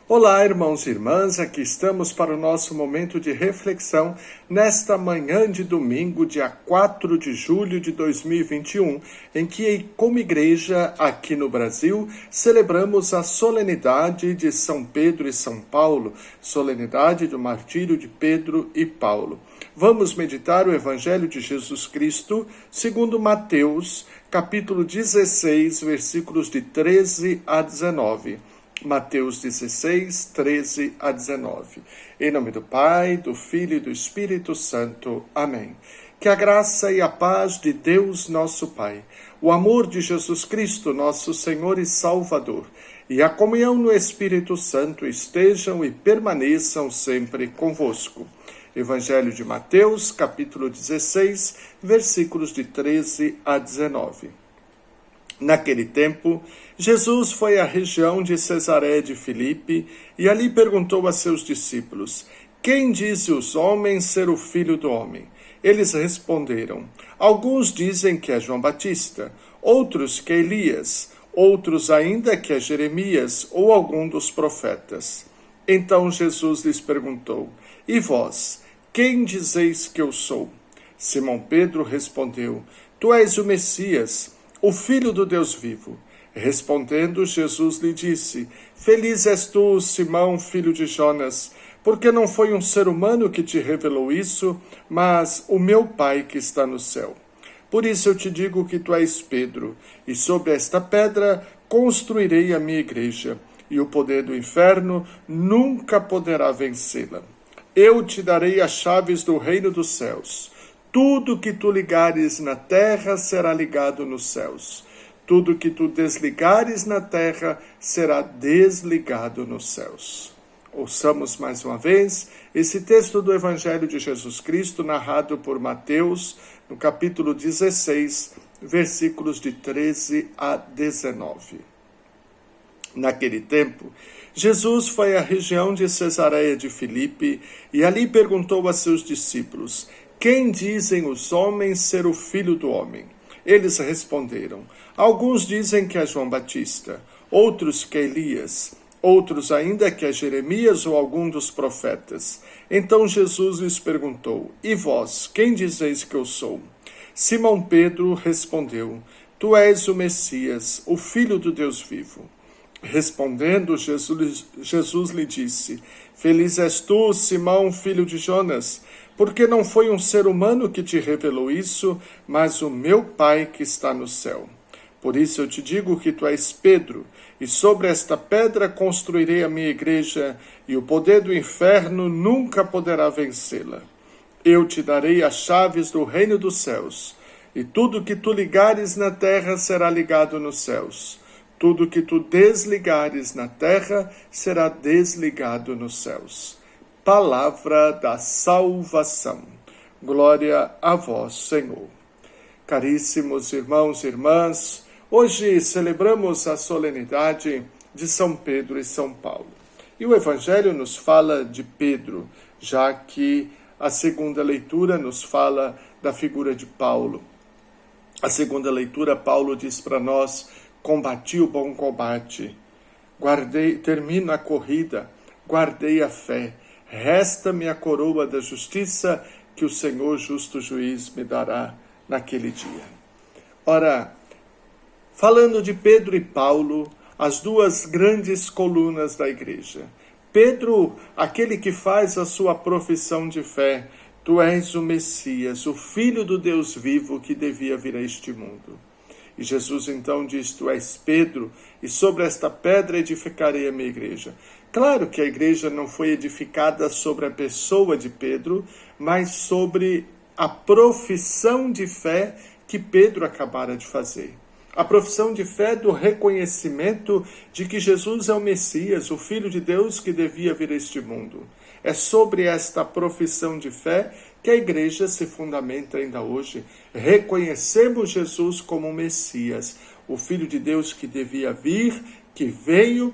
Olá, irmãos e irmãs, aqui estamos para o nosso momento de reflexão nesta manhã de domingo, dia 4 de julho de 2021, em que, como igreja aqui no Brasil, celebramos a solenidade de São Pedro e São Paulo, solenidade do martírio de Pedro e Paulo. Vamos meditar o Evangelho de Jesus Cristo, segundo Mateus, capítulo 16, versículos de 13 a 19. Mateus 16, 13 a 19. Em nome do Pai, do Filho e do Espírito Santo. Amém. Que a graça e a paz de Deus, nosso Pai, o amor de Jesus Cristo, nosso Senhor e Salvador, e a comunhão no Espírito Santo estejam e permaneçam sempre convosco. Evangelho de Mateus, capítulo 16, versículos de 13 a 19. Naquele tempo, Jesus foi à região de Cesareia de Filipe e ali perguntou a seus discípulos: Quem dizem os homens ser o Filho do Homem? Eles responderam: Alguns dizem que é João Batista, outros que é Elias, outros ainda que é Jeremias ou algum dos profetas. Então Jesus lhes perguntou: E vós, quem dizeis que eu sou? Simão Pedro respondeu: Tu és o Messias, o Filho do Deus vivo. Respondendo, Jesus lhe disse: Feliz és tu, Simão, filho de Jonas, porque não foi um ser humano que te revelou isso, mas o meu Pai que está no céu. Por isso eu te digo que tu és Pedro, e sobre esta pedra construirei a minha igreja, e o poder do inferno nunca poderá vencê-la. Eu te darei as chaves do reino dos céus. Tudo que tu ligares na terra será ligado nos céus. Tudo que tu desligares na terra será desligado nos céus. Ouçamos mais uma vez esse texto do Evangelho de Jesus Cristo, narrado por Mateus, no capítulo 16, versículos de 13 a 19. Naquele tempo, Jesus foi à região de Cesareia de Filipe e ali perguntou a seus discípulos: Quem dizem os homens ser o Filho do Homem? Eles responderam: Alguns dizem que é João Batista, outros que é Elias, outros ainda que é Jeremias ou algum dos profetas. Então Jesus lhes perguntou: E vós, quem dizeis que eu sou? Simão Pedro respondeu: Tu és o Messias, o Filho do Deus vivo. Respondendo, Jesus lhe disse: Feliz és tu, Simão, filho de Jonas, porque não foi um ser humano que te revelou isso, mas o meu Pai que está no céu. Por isso eu te digo que tu és Pedro, e sobre esta pedra construirei a minha igreja, e o poder do inferno nunca poderá vencê-la. Eu te darei as chaves do reino dos céus, e tudo que tu ligares na terra será ligado nos céus. Tudo que tu desligares na terra será desligado nos céus. Palavra da salvação. Glória a vós, Senhor. Caríssimos irmãos e irmãs, hoje celebramos a solenidade de São Pedro e São Paulo. E o Evangelho nos fala de Pedro, já que a segunda leitura nos fala da figura de Paulo. A segunda leitura, Paulo diz para nós: Combati o bom combate, termino a corrida, guardei a fé, resta-me a coroa da justiça que o Senhor justo juiz me dará naquele dia. Ora, falando de Pedro e Paulo, as duas grandes colunas da igreja. Pedro, aquele que faz a sua profissão de fé: Tu és o Messias, o Filho do Deus vivo que devia vir a este mundo. E Jesus então diz: Tu és Pedro, e sobre esta pedra edificarei a minha igreja. Claro que a igreja não foi edificada sobre a pessoa de Pedro, mas sobre a profissão de fé que Pedro acabara de fazer. A profissão de fé do reconhecimento de que Jesus é o Messias, o Filho de Deus que devia vir a este mundo. É sobre esta profissão de fé que a igreja se fundamenta ainda hoje. Reconhecemos Jesus como Messias, o Filho de Deus que devia vir, que veio,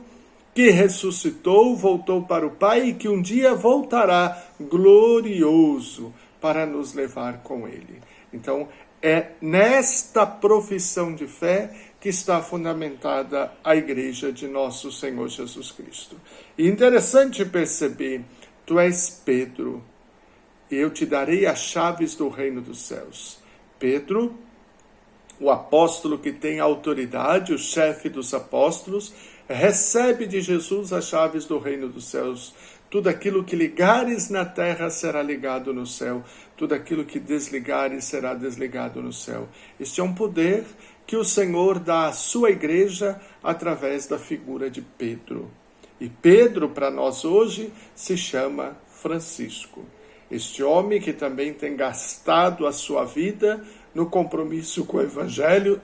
que ressuscitou, voltou para o Pai e que um dia voltará glorioso para nos levar com Ele. Então, é nesta profissão de fé que está fundamentada a igreja de nosso Senhor Jesus Cristo. E interessante perceber, tu és Pedro, e eu te darei as chaves do reino dos céus. Pedro, o apóstolo que tem autoridade, o chefe dos apóstolos, recebe de Jesus as chaves do reino dos céus. Tudo aquilo que ligares na terra será ligado no céu. Tudo aquilo que desligares será desligado no céu. Este é um poder que o Senhor dá à sua igreja através da figura de Pedro. E Pedro, para nós hoje, se chama Francisco. Este homem que também tem gastado a sua vida no compromisso com o Evangelho,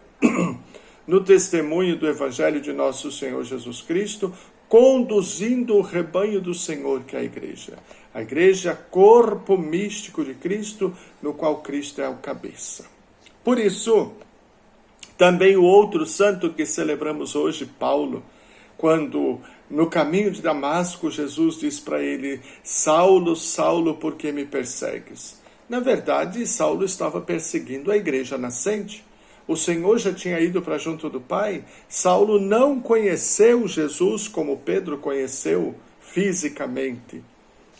no testemunho do Evangelho de nosso Senhor Jesus Cristo, conduzindo o rebanho do Senhor, que é a igreja. A igreja, corpo místico de Cristo, no qual Cristo é o cabeça. Por isso, também o outro santo que celebramos hoje, Paulo, quando no caminho de Damasco, Jesus diz para ele: Saulo, Saulo, por que me persegues? Na verdade, Saulo estava perseguindo a igreja nascente. O Senhor já tinha ido para junto do Pai. Saulo não conheceu Jesus como Pedro conheceu fisicamente.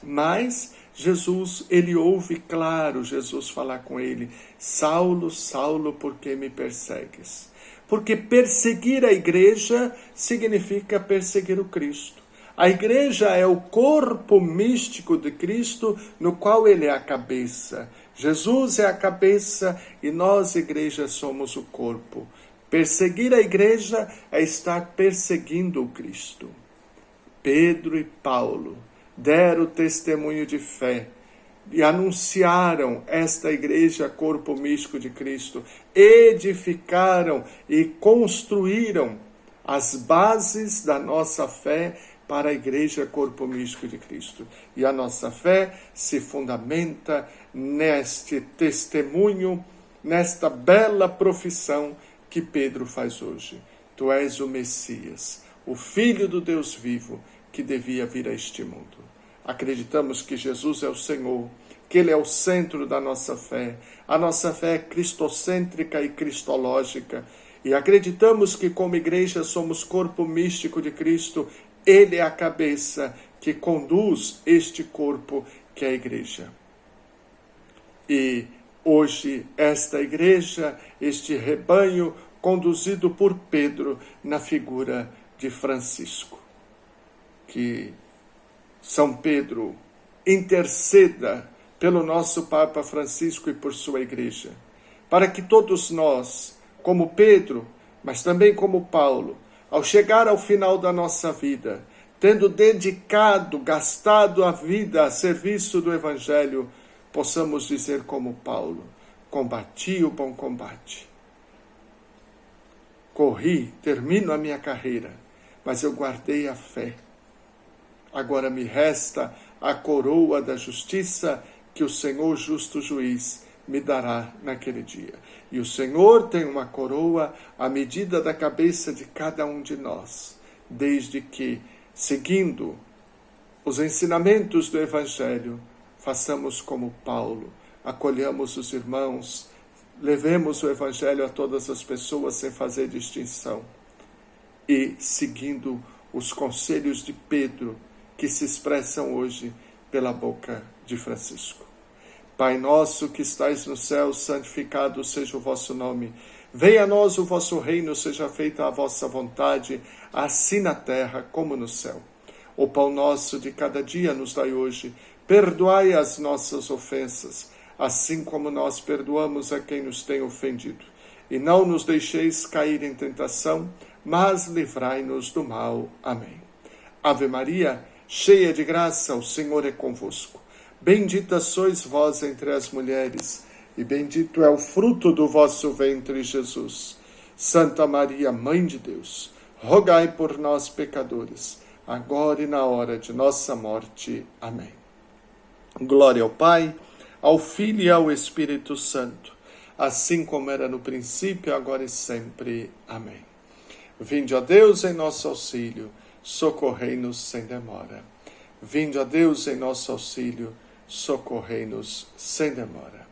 Mas Jesus, ele ouve claro Jesus falar com ele: Saulo, Saulo, por que me persegues? Porque perseguir a igreja significa perseguir o Cristo. A igreja é o corpo místico de Cristo, no qual ele é a cabeça. Jesus é a cabeça e nós, igreja, somos o corpo. Perseguir a igreja é estar perseguindo o Cristo. Pedro e Paulo deram testemunho de fé e anunciaram esta igreja, corpo místico de Cristo, edificaram e construíram as bases da nossa fé para a igreja, corpo místico de Cristo. E a nossa fé se fundamenta neste testemunho, nesta bela profissão que Pedro faz hoje. Tu és o Messias, o Filho do Deus vivo, que devia vir a este mundo. Acreditamos que Jesus é o Senhor, que Ele é o centro da nossa fé. A nossa fé é cristocêntrica e cristológica. E acreditamos que como igreja somos corpo místico de Cristo. Ele é a cabeça que conduz este corpo que é a igreja. E hoje esta igreja, este rebanho, conduzido por Pedro na figura de Francisco. Que São Pedro interceda pelo nosso Papa Francisco e por sua igreja, para que todos nós, como Pedro, mas também como Paulo, ao chegar ao final da nossa vida, tendo dedicado, gastado a vida a serviço do Evangelho, possamos dizer como Paulo: combati o bom combate, corri, termino a minha carreira, mas eu guardei a fé. Agora me resta a coroa da justiça que o Senhor justo juiz me dará naquele dia. E o Senhor tem uma coroa à medida da cabeça de cada um de nós, desde que, seguindo os ensinamentos do Evangelho, façamos como Paulo, acolhamos os irmãos, levemos o Evangelho a todas as pessoas sem fazer distinção. E seguindo os conselhos de Pedro, que se expressam hoje pela boca de Francisco. Pai nosso que estais no céu, santificado seja o vosso nome. Venha a nós o vosso reino, seja feita a vossa vontade, assim na terra como no céu. O pão nosso de cada dia nos dai hoje. Perdoai as nossas ofensas, assim como nós perdoamos a quem nos tem ofendido. E não nos deixeis cair em tentação, mas livrai-nos do mal. Amém. Ave Maria, cheia de graça, o Senhor é convosco. Bendita sois vós entre as mulheres, e bendito é o fruto do vosso ventre, Jesus. Santa Maria, Mãe de Deus, rogai por nós, pecadores, agora e na hora de nossa morte. Amém. Glória ao Pai, ao Filho e ao Espírito Santo, assim como era no princípio, agora e sempre. Amém. Vinde a Deus em nosso auxílio, socorrei-nos sem demora. Vinde a Deus em nosso auxílio, socorrei-nos sem demora.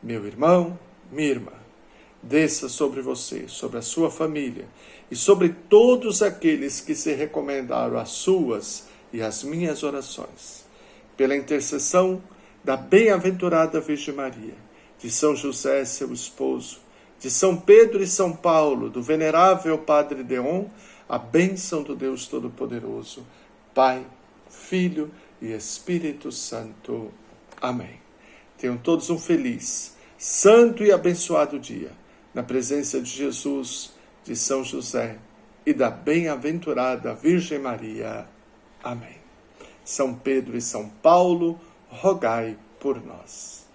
Meu irmão, minha irmã, desça sobre você, sobre a sua família e sobre todos aqueles que se recomendaram às suas e às minhas orações. Pela intercessão da bem-aventurada Virgem Maria, de São José, seu esposo, de São Pedro e São Paulo, do venerável Padre Deon, a bênção do Deus Todo-Poderoso, Pai, Filho e Espírito Santo. Amém. Tenham todos um feliz, santo e abençoado dia, na presença de Jesus, de São José e da bem-aventurada Virgem Maria. Amém. São Pedro e São Paulo, rogai por nós.